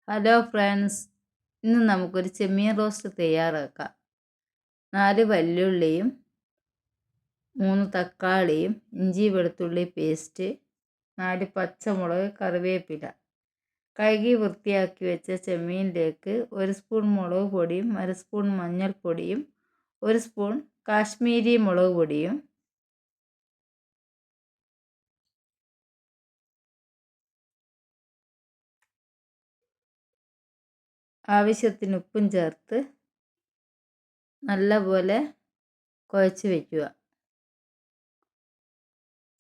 Hello friends, ഇന്ന് നമുക്കൊരു ചെമ്മീൻ roast തയ്യാറാക്കാം. 4 വല്യുള്ളിയും 3 തക്കാളിയും ഇഞ്ചി വെളുത്തുള്ളി പേസ്റ്റ്, 4 പച്ചമുളക്, കറിവേപ്പില. കഴുകി വൃത്തിയാക്കി വെച്ച ചെമ്മീനിലേക്ക് 1 സ്പൂൺ മുളക് പൊടിയും 1 സ്പൂൺ മഞ്ഞൾപ്പൊടിയും 1 സ്പൂൺ കാശ്മീരി മുളക് പൊടിയും ആവശ്യത്തിന് ഉപ്പും ചേർത്ത് നല്ലപോലെ കുഴച്ച് വയ്ക്കുക.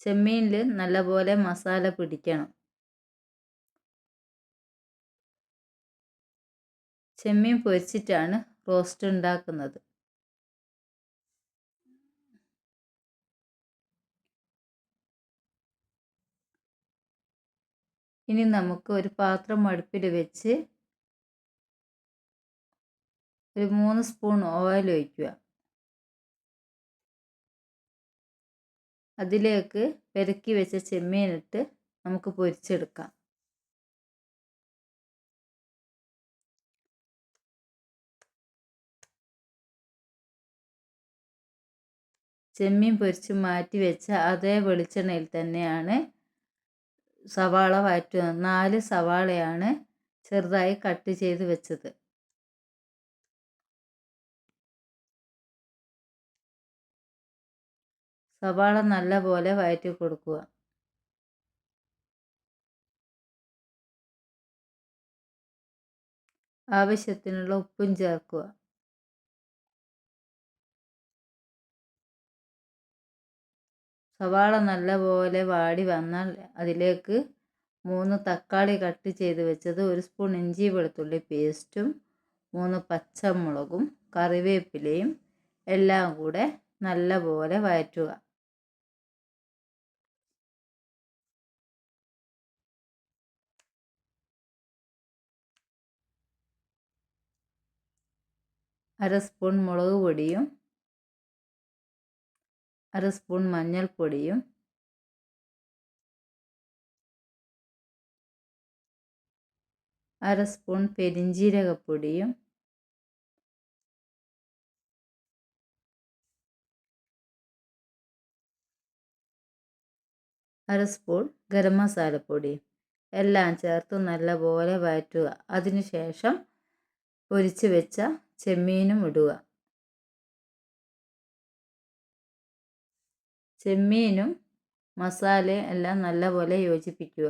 ചെമ്മീനിൽ നല്ലപോലെ മസാല പിടിക്കണം. ചെമ്മീൻ പൊരിച്ചിട്ടാണ് റോസ്റ്റ് ഉണ്ടാക്കുന്നത്. ഇനി നമുക്ക് ഒരു പാത്രം അടുപ്പിൽ വെച്ച് ഒരു 3 സ്പൂൺ ഓയിൽ ഒഴിക്കുക. അതിലേക്ക് പെരക്കി വെച്ച ചെമ്മീനിട്ട് നമുക്ക് പൊരിച്ചെടുക്കാം. ചെമ്മീൻ പൊരിച്ച് മാറ്റി വെച്ച അതേ വെളിച്ചെണ്ണയിൽ തന്നെയാണ് സവാള വഴറ്റുന്നത്. 4 സവാളയാണ് ചെറുതായി കട്ട് ചെയ്ത് വെച്ചത്. സവാള നല്ലപോലെ വഴറ്റി കൊടുക്കുക. ആവശ്യത്തിനുള്ള ഉപ്പും ചേർക്കുക. സവാള നല്ലപോലെ വാടി വന്നാൽ അതിലേക്ക് 3 തക്കാളി കട്ട് ചെയ്ത് വെച്ചത്, 1 സ്പൂൺ ഇഞ്ചി വെളുത്തുള്ളി പേസ്റ്റും 3 പച്ചമുളകും കറിവേപ്പിലയും എല്ലാം കൂടെ നല്ലപോലെ വഴറ്റുക. അര സ്പൂൺ മുളക് പൊടിയും 1 സ്പൂൺ മഞ്ഞൾപ്പൊടിയും 1 സ്പൂൺ പെരിഞ്ജീരകപ്പൊടിയും 1 സ്പൂൺ ഗരം മസാലപ്പൊടിയും എല്ലാം ചേർത്ത് നല്ലപോലെ വഴറ്റുക. അതിനുശേഷം പൊരിച്ച് വെച്ച ചെമ്മീനും ഇടുക. ചെമ്മീനും മസാലയും എല്ലാം നല്ലപോലെ യോജിപ്പിക്കുക.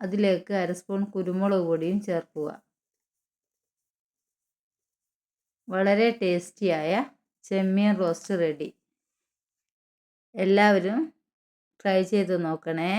അതിലേക്ക് 1 സ്പൂൺ കുരുമുളക് പൊടിയും ചേർക്കുക. വളരെ ടേസ്റ്റിയായ ചെമ്മീൻ റോസ്റ്റ് റെഡി. എല്ലാവരും ട്രൈ ചെയ്ത് നോക്കണേ.